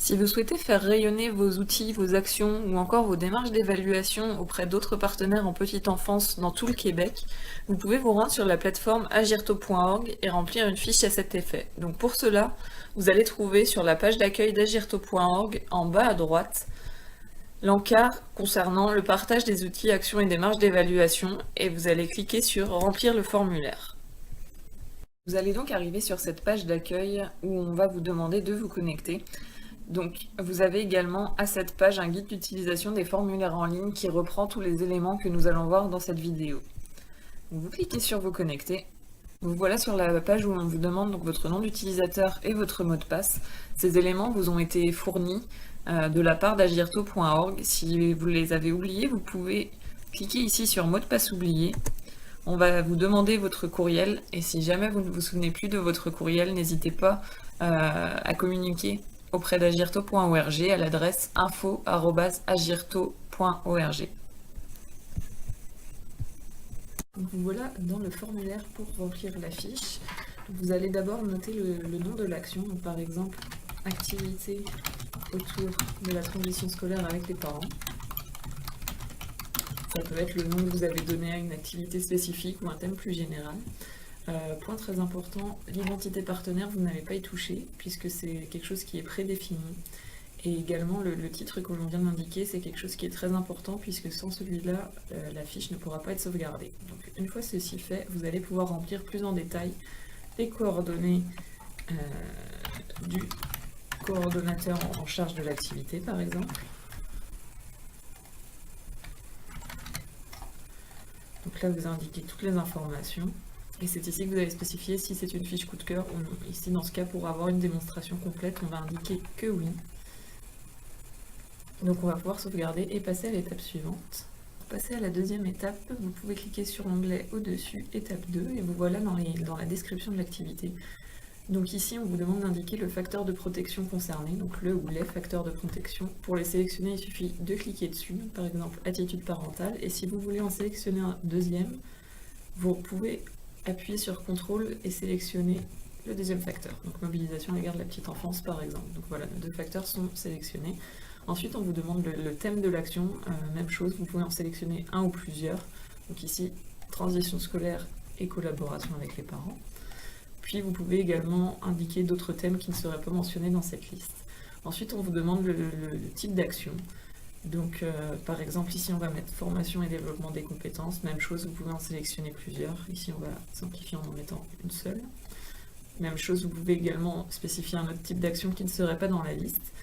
Si vous souhaitez faire rayonner vos outils, vos actions ou encore vos démarches d'évaluation auprès d'autres partenaires en petite enfance dans tout le Québec, vous pouvez vous rendre sur la plateforme agirto.org et remplir une fiche à cet effet. Donc pour cela, vous allez trouver sur la page d'accueil d'agirto.org en bas à droite l'encart concernant le partage des outils, actions et démarches d'évaluation et vous allez cliquer sur remplir le formulaire. Vous allez donc arriver sur cette page d'accueil où on va vous demander de vous connecter. Donc, vous avez également à cette page un guide d'utilisation des formulaires en ligne qui reprend tous les éléments que nous allons voir dans cette vidéo. Donc, vous cliquez sur vous connecter. Vous voilà sur la page où on vous demande donc votre nom d'utilisateur et votre mot de passe. Ces éléments vous ont été fournis de la part d'agirto.org. Si vous les avez oubliés, vous pouvez cliquer ici sur mot de passe oublié. On va vous demander votre courriel et si jamais vous ne vous souvenez plus de votre courriel, n'hésitez pas à communiquer auprès d'agirto.org à l'adresse info@agirto.org. Vous voilà dans le formulaire pour remplir la fiche. Vous allez d'abord noter le nom de l'action, par exemple activité autour de la transition scolaire avec les parents. Ça peut être le nom que vous avez donné à une activité spécifique ou un thème plus général. Point très important, l'identité partenaire, vous n'avez pas y touché puisque c'est quelque chose qui est prédéfini. Et également, le titre que l'on vient d'indiquer, c'est quelque chose qui est très important puisque sans celui-là, la fiche ne pourra pas être sauvegardée. Donc une fois ceci fait, vous allez pouvoir remplir plus en détail les coordonnées du coordonnateur en charge de l'activité, par exemple. Donc là, vous indiquez toutes les informations. Et c'est ici que vous allez spécifier si c'est une fiche coup de cœur ou non. Ici, dans ce cas, pour avoir une démonstration complète, on va indiquer que oui. Donc on va pouvoir sauvegarder et passer à l'étape suivante. Pour passer à la deuxième étape, vous pouvez cliquer sur l'onglet au-dessus, étape 2, et vous voilà dans la description de l'activité. Donc ici, on vous demande d'indiquer le facteur de protection concerné, donc le ou les facteurs de protection. Pour les sélectionner, il suffit de cliquer dessus, par exemple attitude parentale, et si vous voulez en sélectionner un deuxième, vous pouvez appuyer sur CTRL et sélectionner le deuxième facteur, donc mobilisation à l'égard de la petite enfance par exemple. Donc voilà, nos deux facteurs sont sélectionnés. Ensuite, on vous demande le thème de l'action, même chose, vous pouvez en sélectionner un ou plusieurs. Donc ici, transition scolaire et collaboration avec les parents. Puis vous pouvez également indiquer d'autres thèmes qui ne seraient pas mentionnés dans cette liste. Ensuite, on vous demande le type d'action. Donc par exemple, ici on va mettre formation et développement des compétences. Même chose, vous pouvez en sélectionner plusieurs. Ici on va simplifier en mettant une seule. Même chose, vous pouvez également spécifier un autre type d'action qui ne serait pas dans la liste.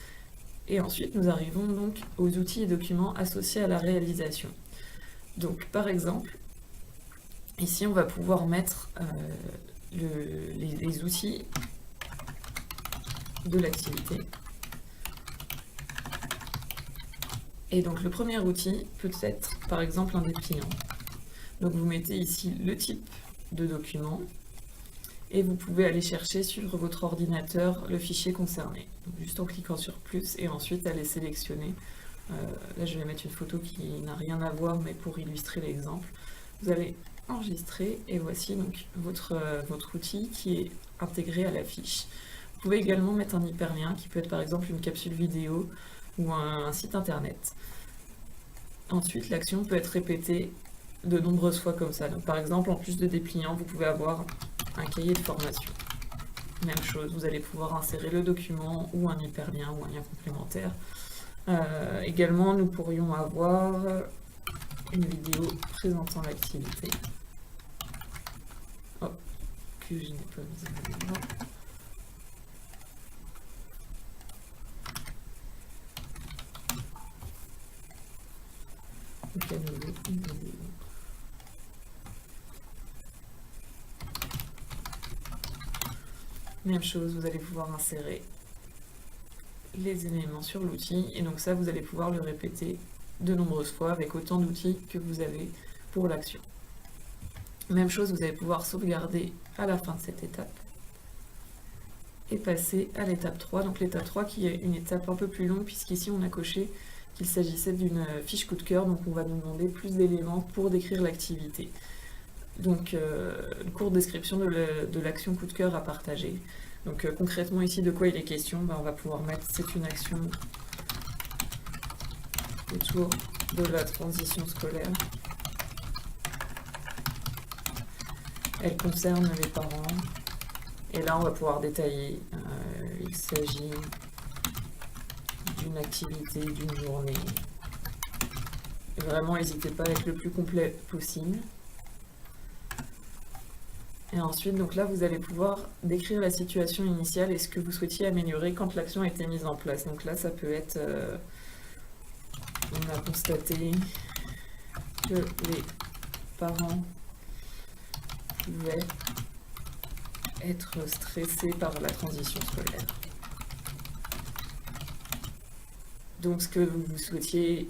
Et ensuite, nous arrivons donc aux outils et documents associés à la réalisation. Donc par exemple, ici on va pouvoir mettre les outils de l'activité. Et donc le premier outil peut être par exemple un dépliant. Donc vous mettez ici le type de document et vous pouvez aller chercher sur votre ordinateur le fichier concerné. Donc juste en cliquant sur plus et ensuite aller sélectionner. Là je vais mettre une photo qui n'a rien à voir mais pour illustrer l'exemple. Vous allez enregistrer et voici donc votre outil qui est intégré à la fiche. Vous pouvez également mettre un hyperlien qui peut être par exemple une capsule vidéo ou un site internet. Ensuite, l'action peut être répétée de nombreuses fois comme ça. Donc, par exemple, en plus de dépliant, vous pouvez avoir un cahier de formation. Même chose, vous allez pouvoir insérer le document ou un hyperlien ou un lien complémentaire. Également, nous pourrions avoir une vidéo présentant l'activité. Oh, que je n'ai pas mis en avant. Donc à nouveau, une vidéo. Même chose, vous allez pouvoir insérer les éléments sur l'outil et donc ça vous allez pouvoir le répéter de nombreuses fois avec autant d'outils que vous avez pour l'action. Même chose, vous allez pouvoir sauvegarder à la fin de cette étape et passer à l'étape 3. Donc l'étape 3 qui est une étape un peu plus longue puisqu'ici on a coché qu'il s'agissait d'une fiche coup de cœur, donc on va nous demander plus d'éléments pour décrire l'activité. Donc, une courte description de l'action coup de cœur à partager. Donc, concrètement, ici, de quoi il est question? On va pouvoir mettre c'est une action autour de la transition scolaire. Elle concerne les parents. Et là, on va pouvoir détailler. Il s'agit d'une activité, d'une journée. Et vraiment, n'hésitez pas à être le plus complet possible. Et ensuite, donc là, vous allez pouvoir décrire la situation initiale et ce que vous souhaitiez améliorer quand l'action a été mise en place. Donc là, ça peut être... on a constaté que les parents pouvaient être stressés par la transition scolaire. Donc ce que vous souhaitiez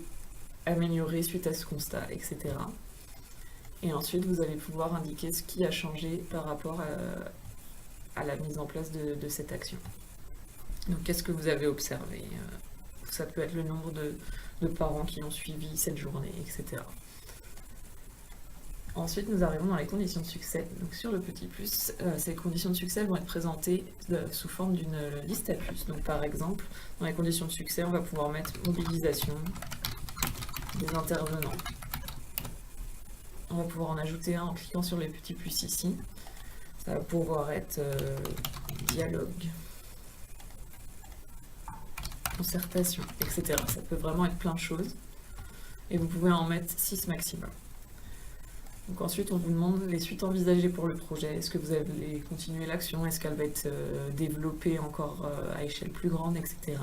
améliorer suite à ce constat, etc. Et ensuite, vous allez pouvoir indiquer ce qui a changé par rapport à la mise en place de cette action. Donc, qu'est-ce que vous avez observé? Ça peut être le nombre de parents qui ont suivi cette journée, etc. Ensuite, nous arrivons dans les conditions de succès. Donc, sur le petit plus, ces conditions de succès vont être présentées sous forme d'une liste à puces. Donc, par exemple, dans les conditions de succès, on va pouvoir mettre mobilisation des intervenants. On va pouvoir en ajouter un en cliquant sur les petits plus ici. Ça va pouvoir être dialogue, concertation, etc. Ça peut vraiment être plein de choses. Et vous pouvez en mettre 6 maximum. Donc ensuite, on vous demande les suites envisagées pour le projet. Est-ce que vous allez continuer l'action? Est-ce qu'elle va être développée encore à échelle plus grande, etc.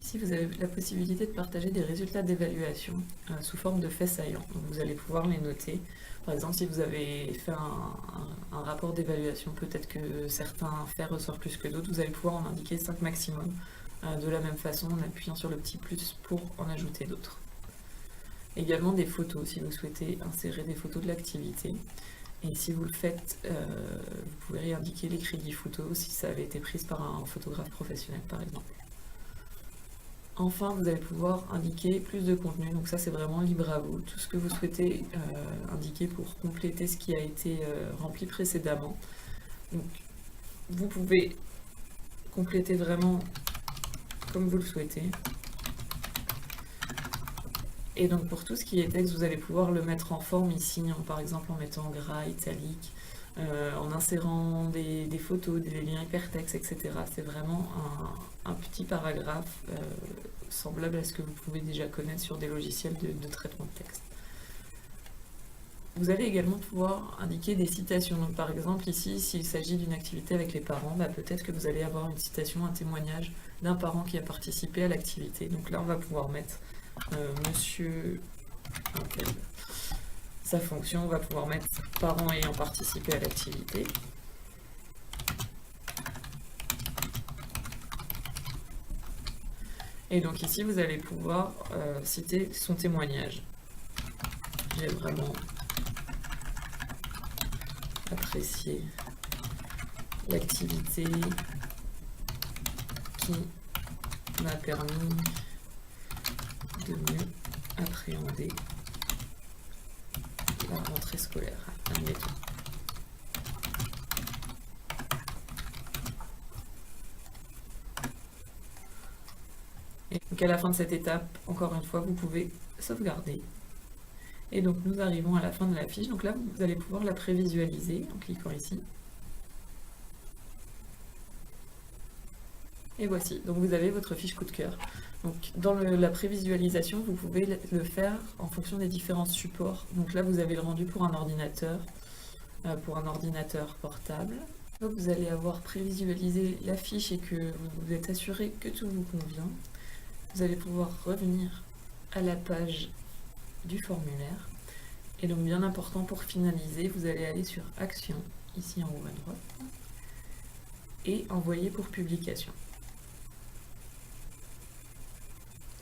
Ici, vous avez la possibilité de partager des résultats d'évaluation sous forme de faits saillants. Donc, vous allez pouvoir les noter. Par exemple, si vous avez fait un rapport d'évaluation, peut-être que certains faits ressortent plus que d'autres, vous allez pouvoir en indiquer 5 maximum. De la même façon, en appuyant sur le petit plus pour en ajouter d'autres. Également des photos, si vous souhaitez insérer des photos de l'activité. Et si vous le faites, vous pouvez indiquer les crédits photos si ça avait été pris par un photographe professionnel, par exemple. Enfin, vous allez pouvoir indiquer plus de contenu, donc ça c'est vraiment libre à vous, tout ce que vous souhaitez indiquer pour compléter ce qui a été rempli précédemment. Donc, vous pouvez compléter vraiment comme vous le souhaitez. Et donc pour tout ce qui est texte, vous allez pouvoir le mettre en forme ici, par exemple en mettant gras, italique, en insérant des photos, des liens hypertextes, etc. C'est vraiment un petit paragraphe semblable à ce que vous pouvez déjà connaître sur des logiciels de traitement de texte. Vous allez également pouvoir indiquer des citations. Donc, par exemple, ici, s'il s'agit d'une activité avec les parents, peut-être que vous allez avoir une citation, un témoignage d'un parent qui a participé à l'activité. Donc là, on va pouvoir mettre monsieur... sa fonction, on va pouvoir mettre parents ayant participé à l'activité. Et donc ici, vous allez pouvoir citer son témoignage. J'ai vraiment apprécié l'activité qui m'a permis de mieux appréhender la rentrée scolaire, admettons. Et donc à la fin de cette étape, encore une fois, vous pouvez sauvegarder. Et donc nous arrivons à la fin de la fiche. Donc là, vous allez pouvoir la prévisualiser en cliquant ici. Et voici, donc vous avez votre fiche coup de cœur. Donc dans la prévisualisation, vous pouvez le faire en fonction des différents supports. Donc là, vous avez le rendu pour un ordinateur portable. Donc vous allez avoir prévisualisé la fiche et que vous vous êtes assuré que tout vous convient. Vous allez pouvoir revenir à la page du formulaire. Et donc bien important pour finaliser, vous allez aller sur Action, ici en haut à droite, et Envoyer pour publication.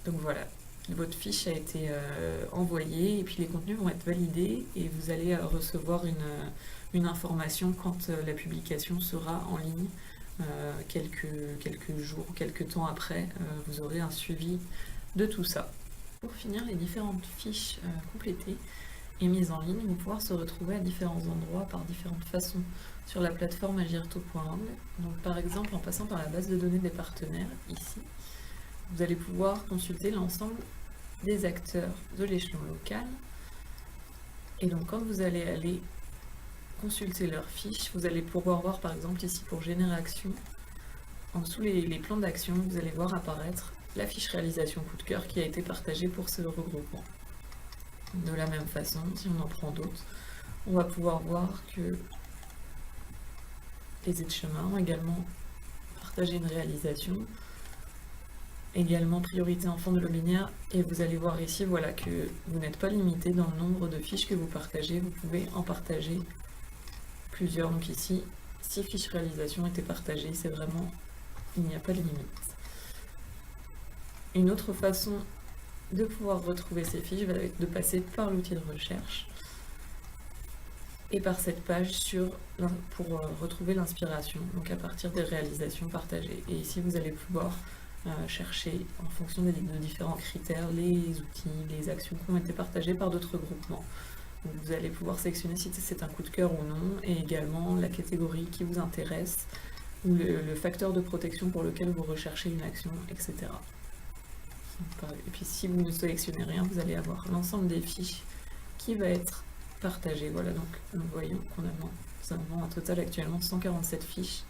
Donc voilà, votre fiche a été envoyée et puis les contenus vont être validés et vous allez recevoir une information quand la publication sera en ligne. Quelques jours, quelques temps après, vous aurez un suivi de tout ça. Pour finir les différentes fiches complétées, est mise en ligne, ils vont pouvoir se retrouver à différents endroits par différentes façons sur la plateforme agirto.org. Donc par exemple, en passant par la base de données des partenaires, ici, vous allez pouvoir consulter l'ensemble des acteurs de l'échelon local. Et donc quand vous allez aller consulter leurs fiches, vous allez pouvoir voir par exemple ici pour Générer Action, en dessous les plans d'action, vous allez voir apparaître la fiche réalisation coup de cœur qui a été partagée pour ce regroupement. De la même façon, si on en prend d'autres, on va pouvoir voir que les aides-chemins ont également partagé une réalisation, également priorité enfants de l'Aubinière, et vous allez voir ici voilà, que vous n'êtes pas limité dans le nombre de fiches que vous partagez, vous pouvez en partager plusieurs. Donc ici, 6 fiches réalisation étaient partagées, c'est vraiment, il n'y a pas de limite. Une autre façon de pouvoir retrouver ces fiches va être de passer par l'outil de recherche et par cette page pour retrouver l'inspiration, donc à partir des réalisations partagées. Et ici, vous allez pouvoir chercher en fonction de différents critères les outils, les actions qui ont été partagées par d'autres groupements. Donc vous allez pouvoir sélectionner si c'est un coup de cœur ou non, et également la catégorie qui vous intéresse, ou le facteur de protection pour lequel vous recherchez une action, etc. Et puis si vous ne sélectionnez rien, vous allez avoir l'ensemble des fiches qui va être partagé. Voilà, donc nous voyons qu'on nous avons un total actuellement de 147 fiches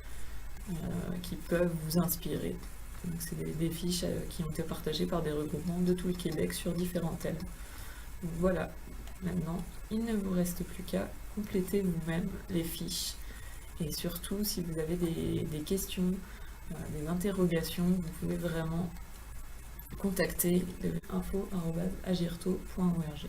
qui peuvent vous inspirer. Donc c'est des fiches qui ont été partagées par des regroupements de tout le Québec sur différents thèmes. Donc voilà, maintenant il ne vous reste plus qu'à compléter vous-même les fiches. Et surtout, si vous avez des questions, des interrogations, vous pouvez vraiment contacter info@agirto.org.